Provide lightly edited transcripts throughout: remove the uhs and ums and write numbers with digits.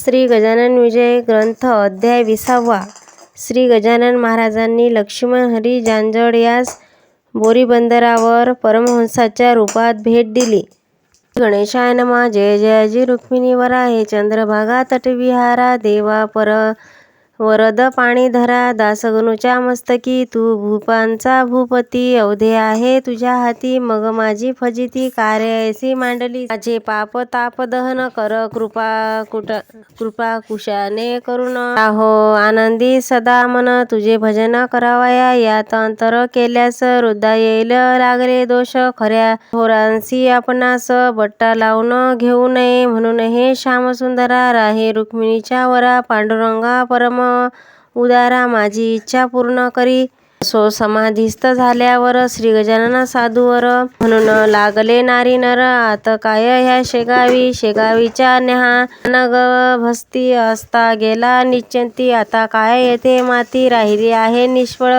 श्री गजानन विजय ग्रंथ अध्याय 20वा. श्री गजानन महाराजांनी लक्ष्मण हरी जांजड यास बोरीबंदरावर परमहंसाच्या रूपात भेट दिली. गणेशाय नमः. जय जयाजी रुक्मिणी वराहे चंद्रभागा तटविहारा देवा वरद पाणीधरा दासगणूच्या मस्तकी तू भूपांचा भूपती अवधे आहे तुझ्या हाती मग माझी फजिती कार्य ऐसी मांडली माझे पाप ताप दहन कर कृपा कुशाने करुण आहो आनंदी सदा मन तुझे भजन करावया यात अंतर केल्यास वृद्धा येईल लागले दोष खऱ्या थोरांसी आपणास बट्टा लावून घेऊ नये म्हणून हे श्यामसुंदरा राहे रुक्मिणीच्या वरा पांडुरंगा परम उदारा माझी इच्छा पूर्ण करी. सो समाधीस्थ झाल्यावर श्री गजानन साधूवर म्हणून लागले नारी नर आत काय ह्या शेगावीच्या नग भस्ती असता गेला निश्चिंती आता काय येथे माती राहिली आहे निष्फळ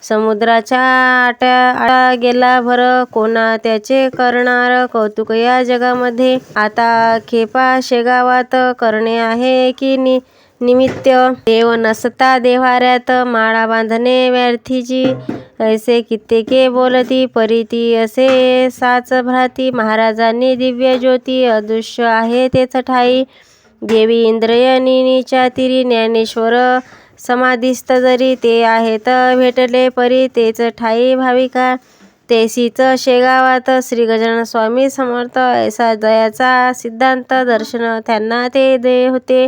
समुद्राच्या आट्या गेला भर कोणा त्याचे करणार कौतुक या जगामध्ये आता खेपा शेगावात करणे आहे की निमित्त देव नसता देव्हाऱ्यात माळा बांधणे व्यर्थीची ऐसे कित्येके बोलती परीती असे साच भ्राती महाराजांनी दिव्य ज्योती अदृश्य आहे तेच ठाई देवी इंद्रयणीच्या तिरी ज्ञानेश्वर समाधीस्थ जरी ते आहेत भेटले परी तेच ठाई भाविका तेसीच शेगावात श्री गजानन स्वामी समर्थ ऐसा दयाचा सिद्धांत दर्शन त्यांना ते दे होते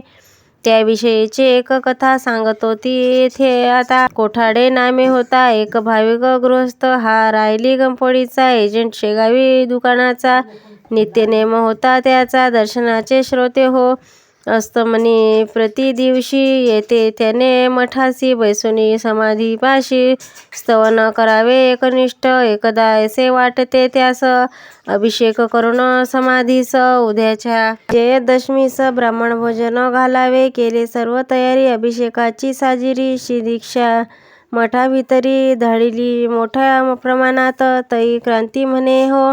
त्याविषयीची एक कथा सांगत होती. येथे आता कोठाडे नामे होता एक भाविक गृहस्थ हा रायली गंपोळीचा एजंट शेगावी दुकानाचा नित्यनेम होता त्याचा दर्शनाचे श्रोते हो अस्तमनी प्रति दिवशी येते त्याने मठासी बैसुनी समाधीपाशी स्तवन करावे एकनिष्ठ एकदा ऐसे वाटते त्यास अभिषेक करून समाधीस उद्याच्या विजयदशमीस ब्राह्मण भोजन घालावे केले सर्व तयारी अभिषेकाची साजिरी दीक्षा मठाभितरी धाडिली मोठ्या प्रमाणात तई क्रांती म्हणे हो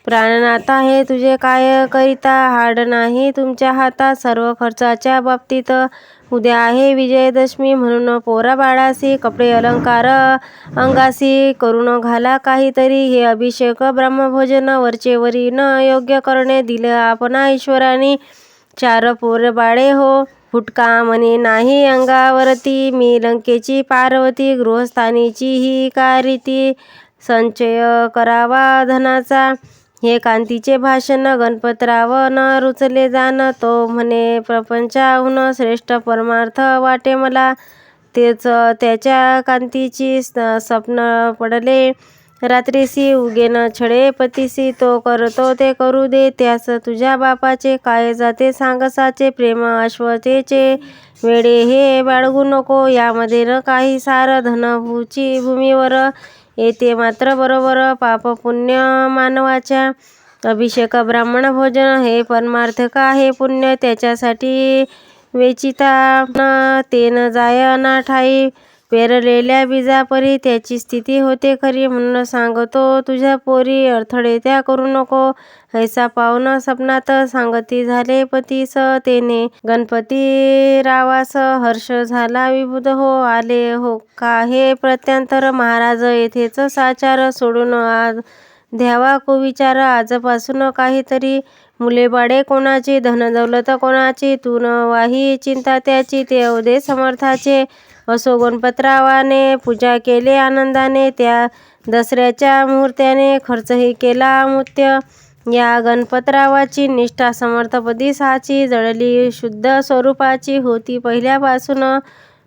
प्राणनाथ हे तुझे काय करिता हाड नाही तुमच्या हातात सर्व खर्चाच्या बाबतीत उद्या आहे विजयदशमी म्हणून पोरा बाळासी कपडे अलंकार अंगासी करून घाला काहीतरी हे अभिषेक ब्रह्मभोजन वरचेवरी न योग्य करणे दिले आपणा ईश्वराने 4 पोर बाळे हो फुटका म्हणे नाही अंगावरती मी लंकेची पार्वती गृहस्थानीची ही का रीती संचय करावा धनाचा हे कांतीचे भाषण गणपतराव न रुचले जाण तो म्हणे प्रपंचाहून श्रेष्ठ परमार्थ वाटे मला तेच त्याच्या कांतीची स्वप्न पडले रात्रीसी उगेन छळे पतीसी तो करतो ते करू दे त्यास तुझ्या बापाचे काय जाते सांगसाचे प्रेम अश्वतेचे वेडे हे बाळगू नको यामध्ये न काही सार धनभूची भूमीवर येते मात्र बरोबर पाप पुण्य मानवाच्या अभिषेक ब्राह्मण भोजन हे परमार्थ का हे पुण्य त्याच्यासाठी वेचिता ते न जाय अनाठाई पेरलेल्या बीजापरी त्याची स्थिती होते खरी म्हणून सांगतो तुझ्या पोरी अडथळे त्या करू नको ऐसा पावन सपनात सांगती झाले पतीस तेने गणपती रावास हर्ष झाला विबुध हो आले हो का हे प्रत्यंतर महाराज येथेच साचार सोडून द्यावा कुविचार आजपासून काहीतरी मुले बाळे कोणाची धन दौलत कोणाची तू न वाही चिंता त्याची ते अवधे समर्थाचे असो गणपतरावाने पूजा केले आनंदाने त्या दसऱ्याच्या मुहूर्त्याने खर्चही केला अमुत्य या गणपतरावाची निष्ठा समर्थपदी साची जळली शुद्ध स्वरूपाची होती पहिल्यापासून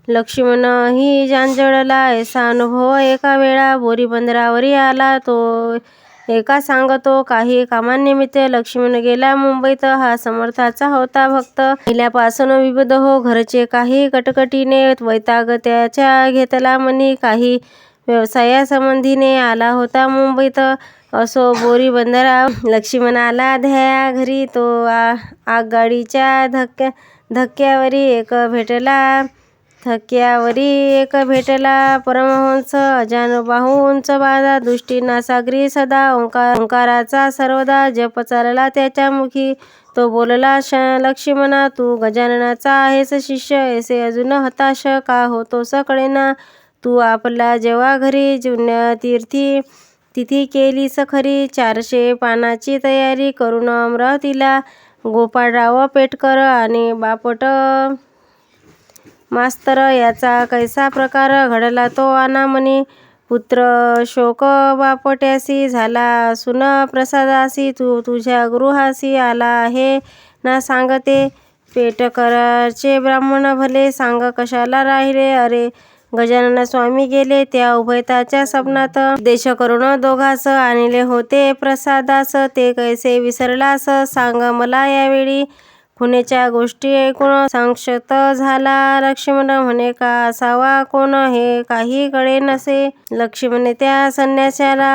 लक्ष्मण ही जांजडला ऐसा अनुभव एका वेळा बोरीबंदरावरी आला तो एका सांगतो काही कामानिमित्त लक्ष्मण गेला मुंबईत हा समर्थाचा होता भक्त पहिल्यापासून विबुध हो घरचे काही कटकटीने वैताग त्याच्या घेतला म्हणी काही व्यवसायासंबंधीने आला होता मुंबईत असो बोरीबंदरा लक्ष्मणाला ध्या घरी तो आगगाडीच्या धक्क्यावरी एक भेटला थक्यावरी एक भेटला परमहंस, अजानुबाहू उंच बाजा, दृष्टी नासागरी सदा, ओंकाराचा सर्वदा जप चालला त्याच्या मुखी. तो बोलला, लक्ष्मणा, तू गजाननाचा आहेस शिष्य, ऐसे अजून हताश का होतोस कळेना. तू आपला जेव्हा घरी पुण्यतीर्थी तिथी केलीस खरी. 400 पानाची तयारी करून अमरावतीला गोपाळराव पेटकर आणि बापट मास्तर याचा कैसा प्रकार घडला तो अनामनी. पुत्र शोक बापट्यासी झाला, सुन प्रसादासी, तू तुझ्या गृहासी आला आहे ना सांगते. पेटकरचे ब्राह्मण भले, सांग कशाला राहिले. अरे गजानन स्वामी गेले त्या उभयताच्या स्वप्नात, देश करून दोघास आणले होते प्रसादास. ते कैसे विसरलास सांग मला यावेळी. खुनेच्या गोष्टी ऐकून संक्षत झाला लक्ष्मण, म्हणे का असावा कोण हे काही कळे नसे. लक्ष्मणे त्या संन्याशाला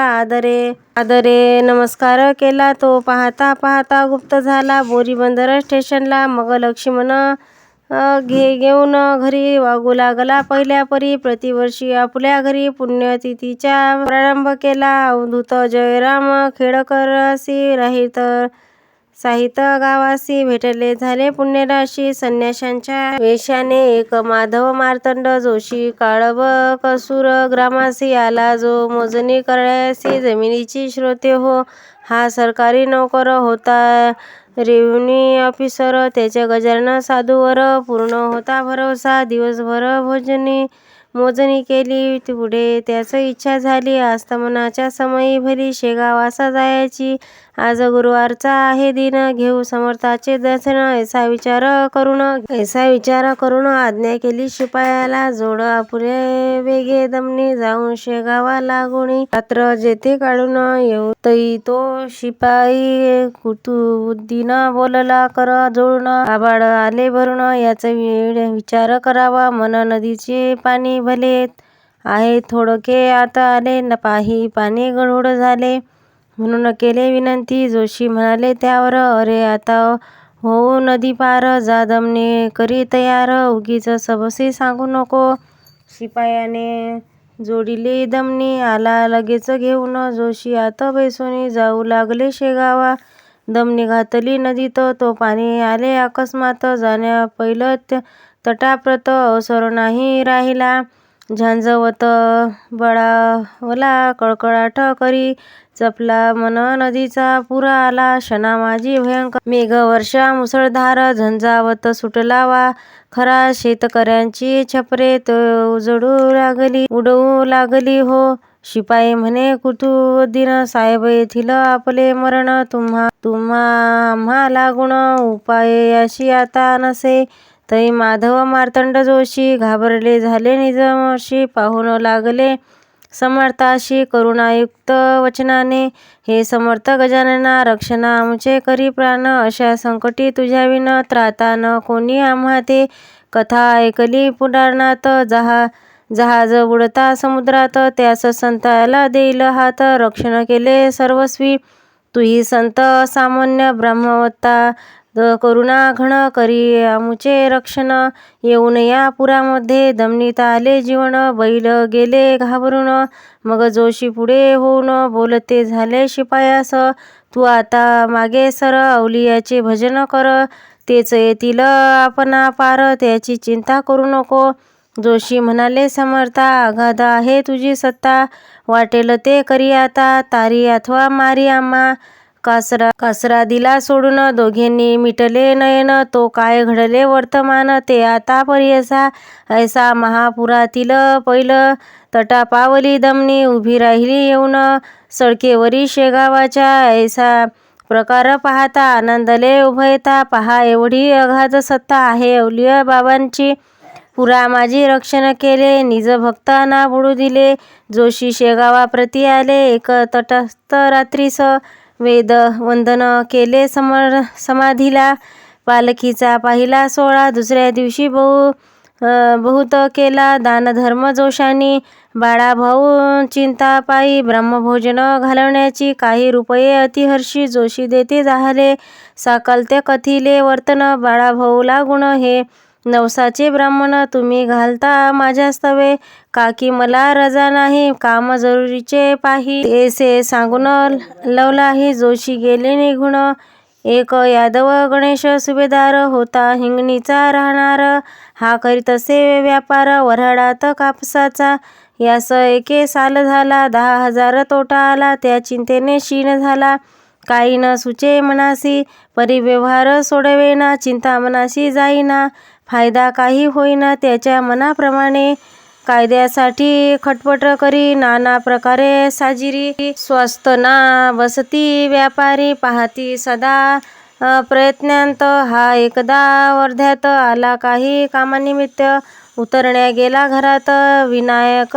आदरे नमस्कार केला. तो पाहता पाहता गुप्त झाला बोरीबंदर स्टेशनला. मग लक्ष्मण घेऊन घरी वागू लागला पहिल्या परी. प्रतिवर्षी आपल्या घरी पुण्यतिथीचा प्रारंभ केला. अवधूत जयराम खेडकरसी राहित साहित्य गावासी भेटले झाले पुण्यराशी. संन्याशांच्या वेशाने एक माधव मार्तंड जोशी, काळब कसूर ग्रामासी आला जो मोजणी करण्यासी जमिनीची श्रोते हो. हा सरकारी नोकर होता, रेव्हेन्यू ऑफिसर. त्याच्या गजानन साधूवर पूर्ण होता भरवसा. दिवसभर मोजणी केली. पुढे त्याच इच्छा झाली आस्तमनाच्या समयी भली शेगावासा जायची. आज गुरुवारचा आहे दिन, घेऊ समर्थाचे दर्शन. ऐसा विचार करून आज्ञा केली शिपायाला, जोड आपुले वेगे दमनी जाऊन शेगावा लागुणी. रात्र जेथे काढून येऊ तई तो शिपाई कुतुबुद्दीन बोलला, कर जोडून आबाळ आले भरून. याचा विचार करावा, मन नदीचे पाणी भले आहे थोडके आता आले, पाही पाणी गढूळ झाले म्हणून केले विनंती. जोशी म्हणाले त्यावर, अरे आता होऊ नदी पार, जा दमनी करी तयार, उगीच सबसी सांगू नको. शिपायाने जोडिले दमनी, आला लगेच घेऊन. जोशी आत बैसोनी जाऊ लागले शेगावा. दमनी घातली नदीत, तो पाणी आले अकस्मात. जाण्या पहिलं तटाप्रत अवसर नाही राहिला. झांजवत बळावला कळकळाट करी, चपला मन नदीचा पूर आला. क्षणा माझी भयंकर मेघवर्षा मुसळधार, झंझावत सुटला वा खरा. शेतकऱ्यांची छपरे उडवू लागली हो. शिपाई म्हणे, कुतुबुद्दीन साहेब येथील आपले मरण, आम्हा लागून उपायाशी आता नसे. तै माधव मार्तंड जोशी घाबरले झाले निजमशी. पाहून लागले समर्थाशी करुणायुक्त वचनाने, हे समर्थ गजानना, रक्षणा आमचे करी प्राण. अशा संकटी तुझ्याविन त्राता न कोणी आम्हा ते. कथा ऐकली पुराणात, जहाज बुडता समुद्रात, त्यास संताला देईल हात. रक्षण केले सर्वस्वी तुही संत सामान्य, ब्रह्मवत्ता करुणा घन करी आमुचे रक्षण. येऊन या पुरामध्ये दमनीत आले जीवन, बैल गेले घाबरून. मग जोशी पुढे होऊन बोलते झाले शिपायास, तू आता मागे सर, अवलियाचे भजन कर, तेच येतील आपणा पार, त्याची चिंता करू नको. जोशी म्हणाले, समर्था, अगाध आहे तुझी सत्ता, वाटेल ते करी आता, तारी अथवा मारी आम्हा. कासरा दिला सोडून, दोघेंनी मिटले नयन, तो काय घडले वर्तमान ते आता पर्यसा. ऐसा महापुरातील पहिलं तटापावली दमनी उभी राहिली येऊन, सडकेवरी शेगावाच्या. ऐसा प्रकार पाहता आनंदले उभयता, पहा एवढी अगाध सत्ता आहे अवलिया बाबांची. पुरा माझी रक्षण केले, निज भक्तांना बुडू दिले. जोशी शेगावाप्रती आले, एक तटस्थ रात्रीस वेद वंदन केले समाधीला. पालखीचा पाहिला सोहळा, दुसऱ्या दिवशी बहुत केला दानधर्म जोशांनी. बाळाभाऊ चिंता पायी ब्रह्मभोजन घालवण्याची, काही रुपये अतिहर्षी जोशी देते झाले. साकल्य कथिले वर्तन बाळाभाऊ लागून, हे नवसाचे ब्राह्मण तुम्ही घालता माझ्या स्तवे, काकी मला रजा नाही काम जरुरीचे पाही. ऐसे सांगून लवलाही जोशी गेले निघून. एक यादव गणेश सुभेदार होता हिंगणीचा राहणार. हा करीत असे व्यापार वऱ्हाडात कापसाचा. यास एके साल झाला 10,000 तोटा आला. त्या चिंतेने क्षीण झाला काही न सुचे मनासी. परिव्यवहार सोडवेना चिंता मनाशी जाईना. फायदा काही होईना त्याच्या मनाप्रमाणे. कायद्यासाठी खटपट करी नाना प्रकारे साजिरी. स्वस्त ना बसती व्यापारी पाहती सदा प्रयत्नांत. हा एकदा वर्ध्यात आला काही कामानिमित्त. उतरण्या गेला घरात विनायक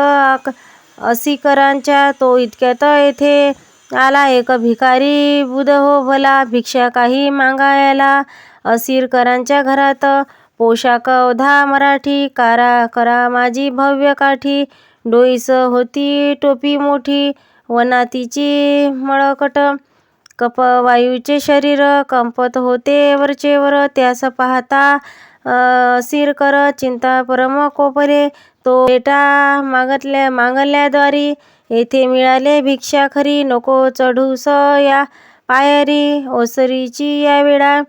असीकरांच्या. तो इतक्यात येथे आला एक भिकारी बुध हो भला. भिक्षा काही मागायला असीरकरांच्या घरात. पोशाख अवधा मराठी करा माझी भव्य काठी. डोईस होती टोपी मोठी वनातीची मळकट. कपवायूचे शरीर कंपत होते वरचेवर. त्यास पाहता असीरकर चिंता परम कोपरे. तो बेटा मागल्याद्वारी येथे मिळाले भिक्षा खरी. नको चढूस या पायरी ओसरीची या वेळा.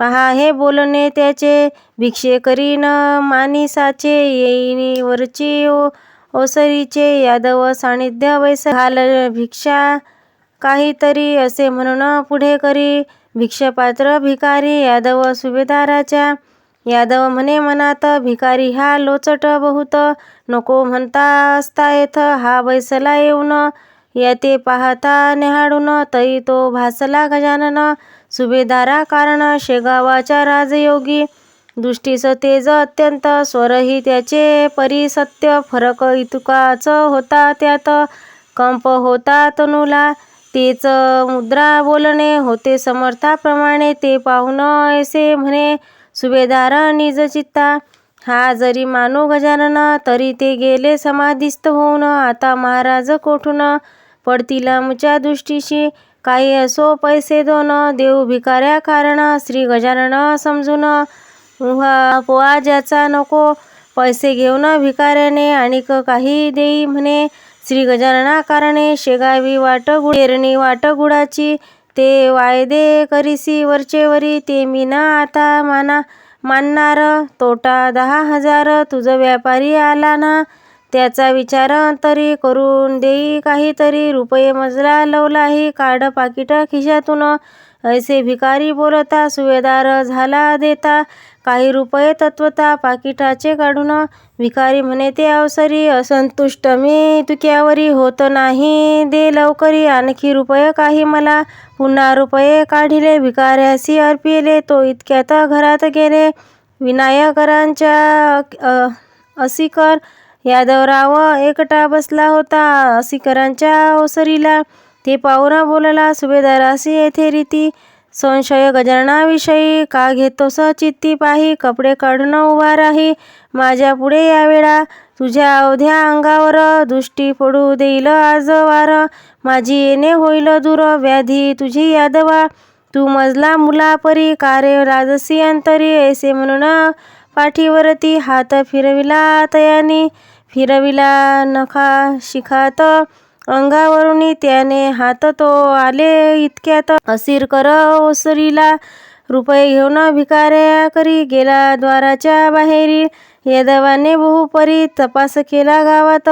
पहा हे बोलणे त्याचे भिक्षे करीन मानिसाचे. येईनी वरची ओसरीचे यादव सानिध्य वैस घाल भिक्षा काहीतरी असे म्हणून पुढे करी. भिक्षापात्र भिकारी यादव सुभेदाराच्या. यादव म्हणे मनात भिकारी हा लोचट बहुत. नको म्हणता असता येथ हा बैसला येऊन. येते पाहता न्याहाळून तरी तो भासला गजानन. सुभेदारा कारण शेगावाचा राजयोगी. दृष्टीस तेज अत्यंत स्वरही त्याचे परिसत्य. फरक इतकाच होता त्यात कंप होता तनूला. तेच मुद्रा बोलणे होते समर्थाप्रमाणे. ते पाहून ऐसे म्हणे सुभेदार निज चित्ता. हा जरी मानू गजानन तरी ते गेले समाधिस्थ होऊन. आता महाराज कोठून पडतील आमच्या दृष्टीशी. काही असो पैसे दोन देऊ भिकाऱ्या कारण. श्री गजानन समजून पोहा ज्याचा नको. पैसे घेऊन भिकाऱ्याने आणिक काही देई म्हणे. श्री गजानना कारणे शेगावी पेरणी वाट गुडाची. ते वायदे करीसी वरचेवरी. ते मी ना आता मानणार. तोटा 10,000 तुझ व्यापारी आला ना. त्याचा विचार अंतरी करून देई काहीतरी. रुपये मजला लवलाही काढ पाकिट खिशातून. ऐसे भिकारी बोलता सुभेदार झाला देता काही रुपये तत्वता पाकिटाचे काढून. भिकारी म्हणे ते अवसरी असंतुष्ट मी तुक्यावरी. होत नाही दे लवकरी आणखी रुपये काही मला. पुन्हा रुपये काढिले भिकाऱ्यासी अर्पिले. तो इतक्यात घरात गेले विनायकरांच्या असीकर. यादवराव एकटा बसला होता असीकरांच्या ओसरीला. ते पाहुणा बोलला सुभेदारासी येथे रीती. संशय गजाननाविषयी का घेतोस चित्ती पाही. कपडे काढून उभा राही माझ्या पुढे या वेळा. तुझ्या अवध्या अंगावर दृष्टी पडू देईल आज वार. माझी येणे होईल दूर व्याधी तुझी यादवा. तू मजला मुलापरी कार्य राजसी अंतरी. ऐसे म्हणून पाठीवरती हात फिरविला तयानी. फिरविला नखा शिखात अंगावरुनी. त्याने हात तो आले इतक्यात असीरकर ओसरीला. रुपये घेऊन भिकाऱ्या करी गेला द्वाराच्या बाहेरी. यादवाने बहुपरी तपास केला गावात.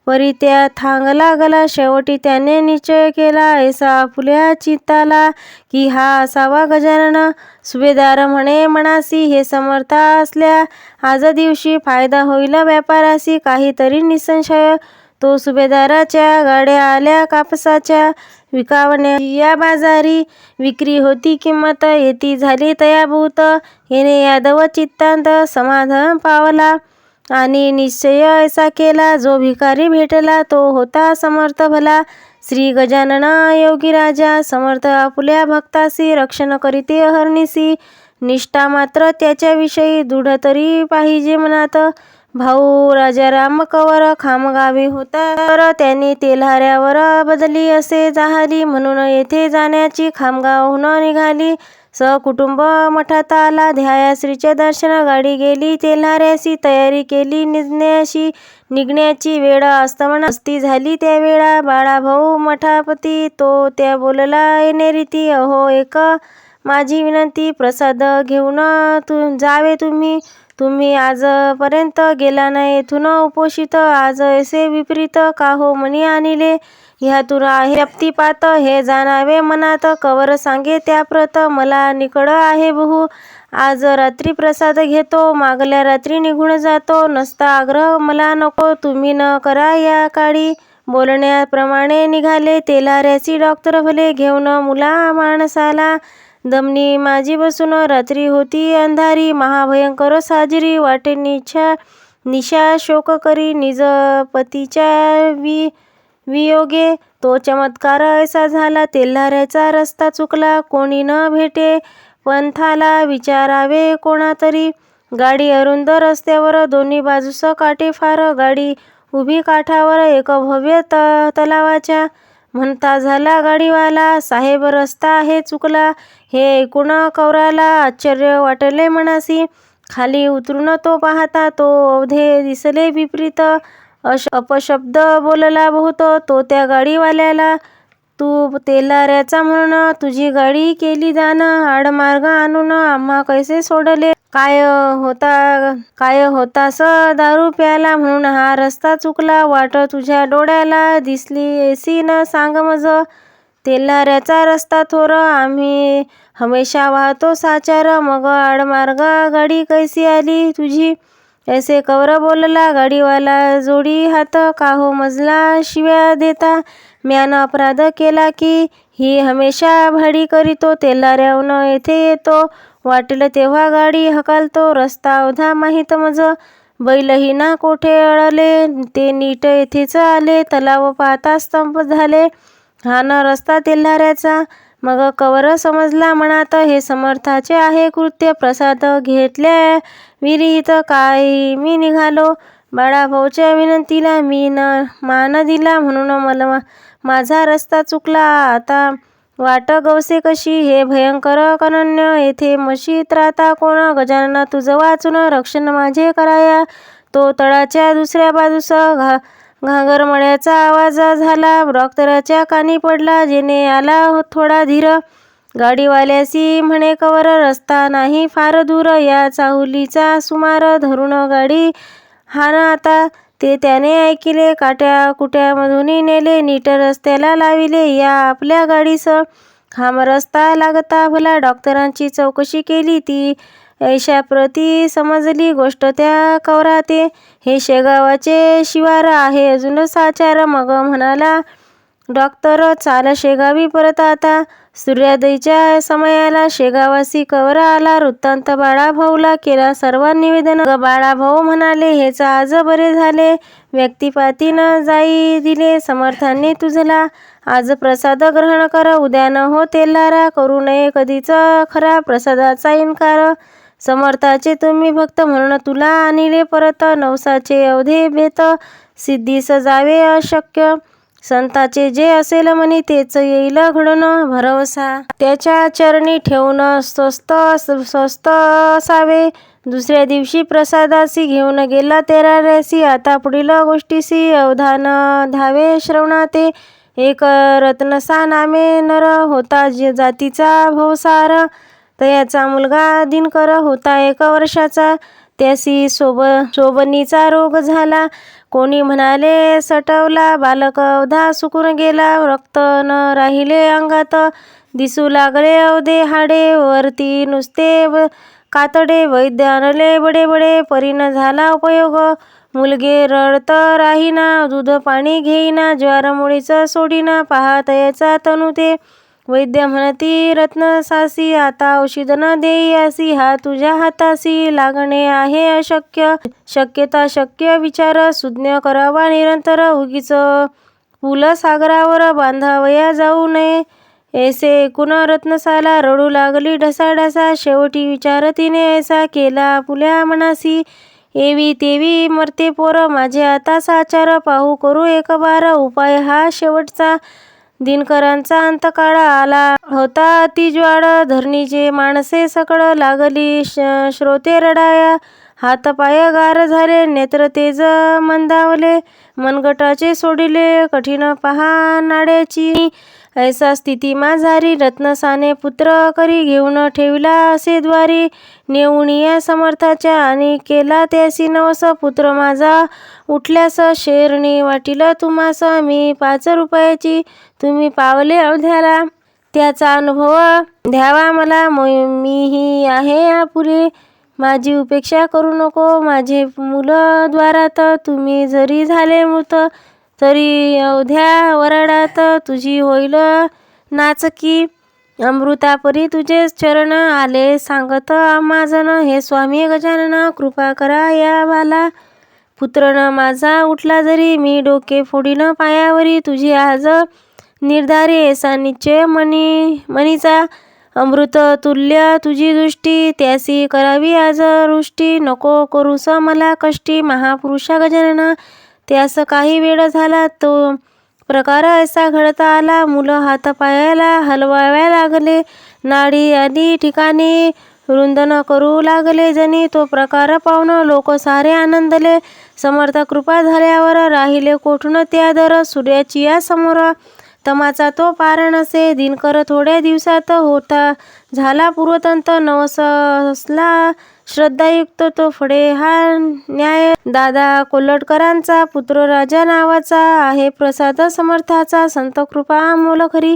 परी त्या थांगला गला. शेवटी त्याने निश्चय केला ऐसा आपुल्या चित्ताला की हा असावा गजानन. सुभेदार म्हणे मनासी हे समर्थ असल्या आज दिवशी फायदा होईल व्यापारासी काहीतरी निसंशय. तो सुभेदाराच्या गाड्या आल्या कापसाच्या विकावण्या या बाजारी. विक्री होती किंमत येती झाली तयाभूत. येणे यादव चित्तांत समाधान पावला आणि निश्चय ऐसा केला. जो भिकारी भेटला तो होता समर्थ भला. श्री गजानन योगी राजा समर्थ आपुल्या भक्तासी रक्षण करीते अहर्निशी. निष्ठा मात्र त्याच्याविषयी दृढ तरी पाहिजे मनात. भाऊ राजाराम कवर खामगावी होता तर त्यांनी तेल्हाऱ्यावर बदली असे जाहली. म्हणून येथे जाण्याची खामगावहून निघाली. सहकुटुंब मठात आला. ध्यायाश्रीचे दर्शन. गाडी गेली तेल्हाऱ्यासी. तयारी केली निघण्याची. वेळ अस्तमन असती झाली त्या वेळा. बाळाभाऊ मठापती तो त्या बोलला येणेरीती. अहो एक माझी विनंती, प्रसाद घेऊन जावे तुम्ही आजपर्यंत गेला नाही येथून उपोषित. आज असे विपरीत का हो मनी आणिले. ह्यातून आहे अप्तिपात. हे जाणावे मनात. कवर सांगे त्याप्रत. मला निकड आहे बहु. आज रात्री प्रसाद घेतो. मागल्या रात्री निघून जातो. नसता आग्रह मला नको. तुम्ही न करा या काळी. बोलण्याप्रमाणे निघाले तेल्हाऱ्यासी. डॉक्टर भले घेऊन मुला माणसाला. दमनी माझी बसून. रात्री होती अंधारी. महाभयंकर साजरी. वाटे निशा शोक करी. निज पतीच्या वियोगे. तो चमत्कार ऐसा झाला. तेल्हाऱ्याचा रस्ता चुकला. कोणी न भेटे पंथाला. विचारावे कोणातरी. गाडी अरुंद रस्त्यावर. दोन्ही बाजूस काटे फार. गाडी उभी काठावर. एक भव्य तलावाच्या. म्हणता झाला गाडीवाला, साहेब रस्ता आहे चुकला. हे ऐकून कौराला आश्चर्य वाटले मनासी. खाली उतरून तो पाहता. तो अवधे दिसले विपरीत. अपशब्द बोलला बहुत. तो त्या गाडीवाल्याला, तू तेल्हाऱ्याचा म्हणून तुझी गाडी केली दान. आडमार्ग आणून आम्हा कैसे सोडले. काय होतास दारू प्याला म्हणून हा रस्ता चुकला. वाट तुझ्या डोळ्याला दिसली ऐसी न सांग मज. तेल्हाऱ्याचा रस्ता थोर आम्ही हमेशा वाहतो साचार. मग आडमार्ग गाडी कैसी आली तुझी. ऐसे कवर बोलला गाडीवाला. जोडी हात का हो मजला शिव्या देता. म्यान अपराध केला की ही हमेशा भाडी करीतो. तेल्हाऱ्याहून येथे येतो. वाटेल तेव्हा गाडी हकालतो. रस्ता अवधा माहीत मज. बैलही ना कोठे अडले. ते नीट येथेच आले. तलाव पाहता स्तंभ झाले. हा न रस्ता तेल्हाऱ्याचा. मग कवर समजला मनात हे समर्थाचे आहे कृत्य. प्रसाद घेतल्या विरहित काही मी निघालो. बाळाभाऊच्या विनंतीला मी मान दिला म्हणून मला माझा रस्ता चुकला. आता वाट गवसे कशी. हे भयंकर कनन्य. येथे म्हशी त्राता कोण. गजानना तुझं वाचून रक्षण माझे कराया. तो तळाच्या दुसऱ्या बाजूस घागरमळ्याचा आवाज झाला. डॉक्टराच्या कानी पडला. जेणे आला थोडा धीर. गाडीवाल्यासी म्हणे कवर रस्ता नाही फार दूर. या चाहुलीचा सुमार धरून गाडी हाण आता. ते त्याने ऐकिले. काट्या कुट्यामधून नेले. नीट रस्त्याला लाविले. या आपल्या गाडीस खांब रस्ता लागता भला. डॉक्टरांची चौकशी केली. ती ऐशाप्रती समजली गोष्ट त्या कवराते. हे शेगावाचे शिवार आहे अजून साचार. मग म्हणाला डॉक्टर चाल शेगावी परत आता. सूर्योदयच्या समयाला शेगावासी कवर आला. वृत्तांत बाळाभाऊला केला सर्वांना निवेदन. बाळाभाऊ म्हणाले हेच आज बरे झाले. व्यक्तिपाती न जाई दिले समर्थांनी तुझला. आज प्रसाद ग्रहण कर. उद्या न हो तेल्हारा. करू नये कधीच खरा प्रसादाचा इन्कार. समर्थाचे तुम्ही भक्त म्हणून तुला आणिले परत. नवसाचे अवधे बेत सिद्धीस जावे अशक्य. संताचे जे असेल मनी तेच येईल घडून. भरवसा त्याच्या चरणी ठेवून स्वस्त असावे. दुसऱ्या दिवशी प्रसादासी घेऊन गेला तेल्हाऱ्यासी. आता पुढील गोष्टीसी अवधान धावे श्रवणाते. एक रत्नसा नामे नर होता जातीचा भवसार. तयाचा मुलगा दिनकर होता 1 वर्षाचा. त्यासी शोभनीचा रोग झाला. कोणी म्हणाले सटवला. बालक अवधा सुकून गेला. रक्त न राहिले अंगात. दिसू लागले अवधे हाडे. वरती नुसते कातडे. वैद्य आणले बडे परीन झाला उपयोग. मुलगे रडत राहीना. दूध पाणी घेईना. ज्वारमुळीच सोडीना. पहा तयाचा तनू ते. वैद्य म्हणती रत्नसासी आता औषध न देईयासी. हा तुझ्या हातासी लागणे आहे अशक्य. शक्यता शक्य विचार सुज्ञ करावा निरंतर. उगीच पुल सागरावर बांधावया जाऊ नये. ऐसे ऐकून रत्नसाला रडू लागली ढसाढसा. शेवटी विचार तिने ऐसा केला आपुल्या मनासी. एवी तेवी मरते पोर माझे आता साचार. पाहू करू एक बार उपाय हा शेवटचा. दिनकरांचा अंतकाळ आला होता अति ज्वाळ, धरणीचे माणसे सकळ लागली श्रोते रडाया. हातपाय गार झाले, नेत्र तेज मंदावले, मनगटाचे सोडिले कठीण पहा नाड्याची. ऐसा स्थिती माझारी, रत्नसाने पुत्र करी घेऊन ठेविला असे द्वारी. नेऊनिया समर्थाच्या आणि केला त्यासी नवस, पुत्र माझा उठल्यास शेरणी वाटील तुम्हास. मी 5 रुपयाची तुम्ही पावले अवध्याला, त्याचा अनुभव द्यावा मला. मीही आहे अपुरे, माझी उपेक्षा करू नको. माझे मुल द्वारात, तुम्ही जरी झाले मृत, तरी अवध्या वराडात तुझी होईल नाचकी. अमृतापरी तुझे चरण आले सांगत आम्हाजन. हे स्वामी गजानना कृपा करा या बाला. पुत्र न माझा उठला जरी, मी डोके फोडीन पायावरी. तुझी आज निर्धारी ऐसा निश्चय मनीचा. अमृत तुल्य तुझी दृष्टी, त्यासी करावी आज रुष्टी. नको करूस मला कष्टी, महापुरुषा गजानना. त्यास काही वेळ झाला, तो प्रकार ऐसा घडता आला. मुलं हातपायाला हलवाव्या लागले, नाडी आली ठिकाणी रुंदन करू लागले जनी. तो प्रकार पाहून लोक सारे आनंदले. समर्थ कृपा झाल्यावर राहिले कोठून त्या दर. सूर्याची या समोर तमाचा तो पार नसे. दिनकर थोड्या दिवसात होता झाला पूर्वतंत. नवस असला श्रद्धायुक्त तो फडे हा न्याय. दादा कोल्हटकरांचा पुत्र राजा नावाचा आहे, प्रसाद समर्थाचा संत कृपा अमोल खरी.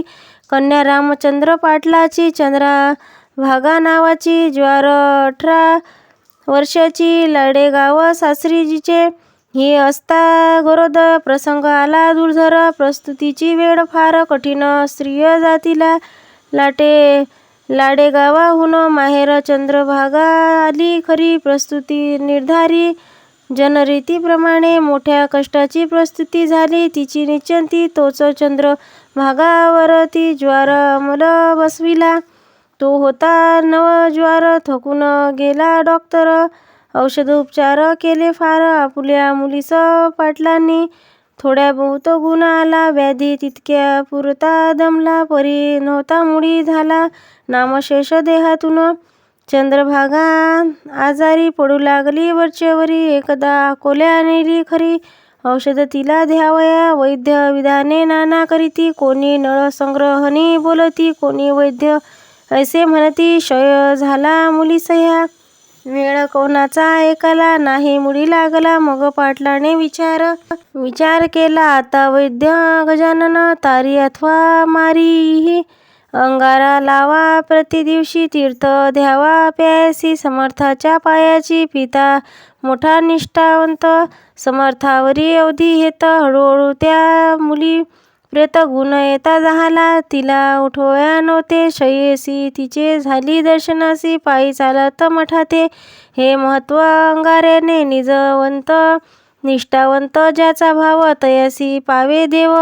कन्या रामचंद्र पाटलाची, चंद्रभागा नावाची, ज्वार 18 वर्षाची. लाडेगाव सासरीजीचे. ही असता गरोद प्रसंग आला दुर्धर. प्रस्तुतीची वेळ फार कठीण स्त्रिय जातीला. लाडेगावाहून माहेर चंद्रभागा आली खरी. प्रस्तुती निर्धारी जनरीतीप्रमाणे मोठ्या कष्टाची प्रस्तुती झाली तिची निश्चिंती. तोच चंद्रभागावरती ज्वार अमल बसविला. तो होता नवज्वार. थकून गेला डॉक्टर, औषध उपचार केले फार. आपुल्या मुलीस पाटलांनी थोड्या बहुत गुण आला. व्याधी तितक्या पुरता दमला, परी नव्हता मुळी झाला नामशेष देहातून. चंद्रभागा आजारी पडू लागली वरचेवरी. एकदा अकोल्या नेली खरी, औषध तिला द्यावया. वैद्य विधाने नाना करीती, कोणी नळ संग्रहणी बोलती, कोणी वैद्य ऐसे म्हणती. क्षय झाला मुलीसह्या, वेळ कोणाचा ऐकाला नाही मुळी लागला. मग पाटलाने विचार केला, आता वैद्य गजानन तारी अथवा मारीही. अंगारा लावा प्रतिदिवशी, तीर्थ द्यावा प्यायसी. समर्थाच्या पायाची, पिता मोठा निष्ठावंत, समर्थावरी अवधी हेत. हळूहळू त्या मुली प्रेत गुण येता झाला. तिला उठवया नव्हते शय्येसी, तिचे झाली दर्शनासी. पायी चालत मठाते, हे महत्व अंगाऱ्याने. निजवंत निष्ठावंत ज्याचा भाव, तयासी पावे देव.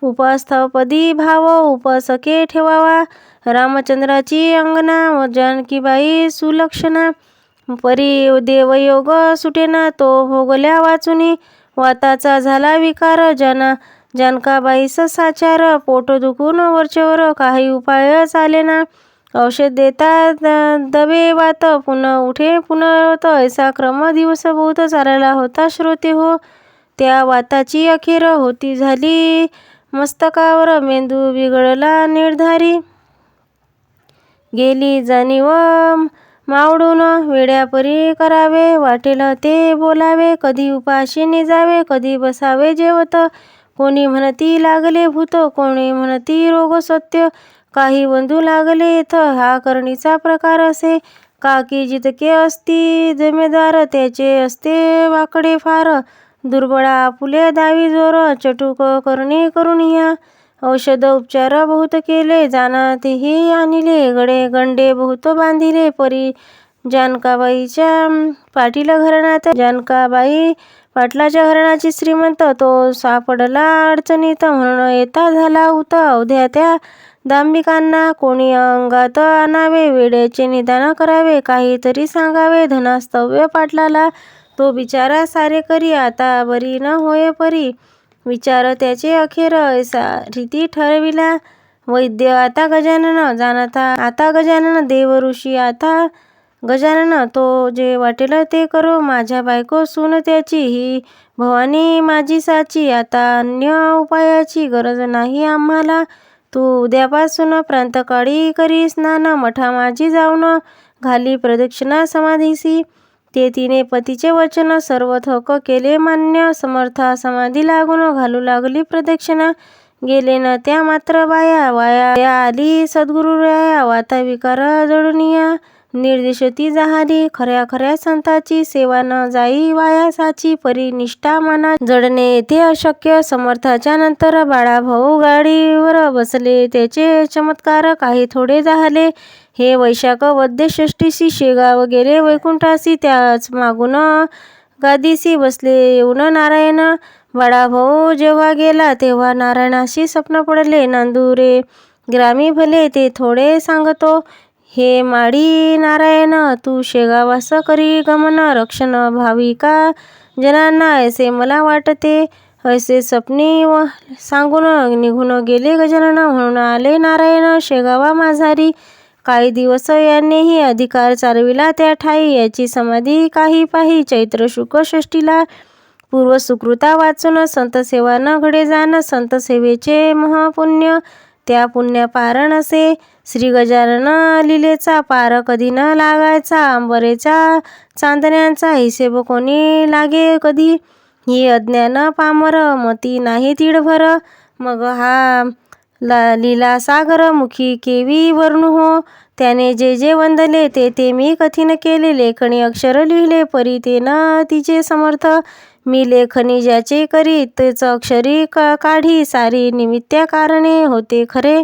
उपास्थपदी भाव उपासके ठेवावा. रामचंद्राची अंगना, जानकीबाई सुलक्षणा. परी देवयोग सुटेना, तो भोगल्या वाचुनी. वाताचा झाला विकार, जानकाबाईस साचार. पोट दुखून वरचेवर, काही उपाय चालेना. औषध देता दबे वात, पुन्हा उठे पुनर्वत. ऐसा क्रम दिवस बहुत चालला होता श्रोते हो. त्या वाताची अखेर होती झाली मस्तकावर. मेंदू बिघडला निर्धारी, गेली जाणीव मावळून. वेड्यापरी करावे वाटेल ते बोलावे, कधी उपाशी निजावे, कधी बसावे जेवत. कोणी म्हणती लागले भूत, कोणी म्हणती रोग सत्य. काही बंधू लागले येथ, हा करणीचा प्रकार असे. काकी जितके असती जमेदार, त्याचे असते वाकडे फार. दुर्बळा आपुले दावी जोर, चटूक करणी करून ह्या. औषध उपचार बहुत केले, जाणातेही आणले. गंडे बहुत बांधिले, परी जानकाबाईच्या पाटील घराण्यात. जानकाबाई पाटलाच्या घराण्याची श्रीमंत, तो सापडला अडचणीत. म्हणून येता झाला उत अवध्या त्या दांभिकांना. कोणी अंगात आणावे, वेड्याचे निदान करावे, काहीतरी सांगावे धनास्तव्य पाटलाला. तो बिचारा सारे करी, आता बरी न होय परी. विचार त्याचे अखेर ऐसा रीती ठरविला. वैद्य आता गजानन जाणता आता गजानन देव ऋषी आता गजानन तो जे वाटेल ते करो. माझ्या बायको सून त्याची ही भवानी माझी साची. आता अन्य उपायाची गरज नाही आम्हाला. तू उद्यापासून प्रांतकाळी करी स्नान. मठा माझी जाऊन घाली प्रदक्षिणा समाधीसी. ते तिने पतीचे वचन सर्व थोक केले मान्य. समर्था समाधी लागून घालू लागली प्रदक्षिणा. गेले न त्या मात्र बाया वाया आली सद्गुरु राया. वाता विकार जडुनिया निर्दिशती जाहाली. खऱ्या खऱ्या संताची सेवा न जाई वाया साची. परी निष्ठा मना जडणे येथे अशक्य. समर्थाच्या नंतर बाळाभाऊ गाडीवर बसले. त्याचे चमत्कार काही थोडे झाले. हे वैशाख वद्य षष्टीसी शेगाव गेले वैकुंठासी. त्याच मागून गादीसी बसले येऊन नारायण. बाळाभाऊ जेव्हा गेला तेव्हा नारायणाशी स्वप्न पडले. नांदुरे ग्रामी भले ते थोडे सांगतो. हे माडी नारायण तू शेगावास करी गमन. रक्षण भाविका जनांना ऐसे मला वाटते. ऐसे स्वप्नी सांगून निघून गेले गजानन. म्हणून आले नारायण शेगावा माझारी. काही दिवस यांनीही अधिकार चालविला त्या ठाई. याची समाधी काही पाही. चैत्र शुक्ल षष्टीला पूर्व सुकृता वाचून संत सेवा न घडे जाण. संत सेवेचे महापुण्य त्या पुण्य पारण असे. श्री गजानन लीलेचा पार कधी न लागायचा. अंबरेच्या चांदण्यांचा हिशेब कोणी लागे कधी. ही अज्ञान पामर मती नाही तीडभर. मग हा लीला सागर मुखी केवी वर्णू हो. त्याने जे जे वंदले ते मी कथीन केले. लेखणी अक्षर लिहिले परी ते न तिचे समर्थ. मी लेखणी ज्याचे करी तेच अक्षरी काढी. सारी निमित्त्या कारणे होते खरे.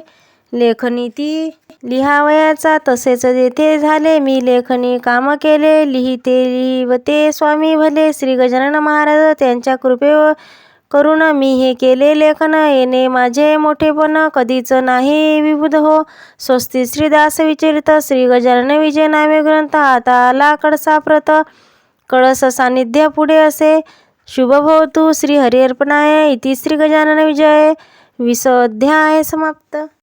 लेखणी ती लिहावयाचा तसेच जेथे झाले. मी लेखणी काम केले लिहिते लिहिवते स्वामी भले. श्री गजानन महाराज त्यांच्या कृपे करून मी हे केले लेखन. येणे माझे मोठेपण कधीच नाही विबुध हो. स्वस्ती श्रीदास विचरित श्री गजानन विजय नामे ग्रंथ. आता आला कळसा प्रत. कळस सान्निध्य पुढे असे. शुभ भवतु. श्री हरी अर्पणाय. इति श्री गजानन विजय 20 अध्याय समाप्त.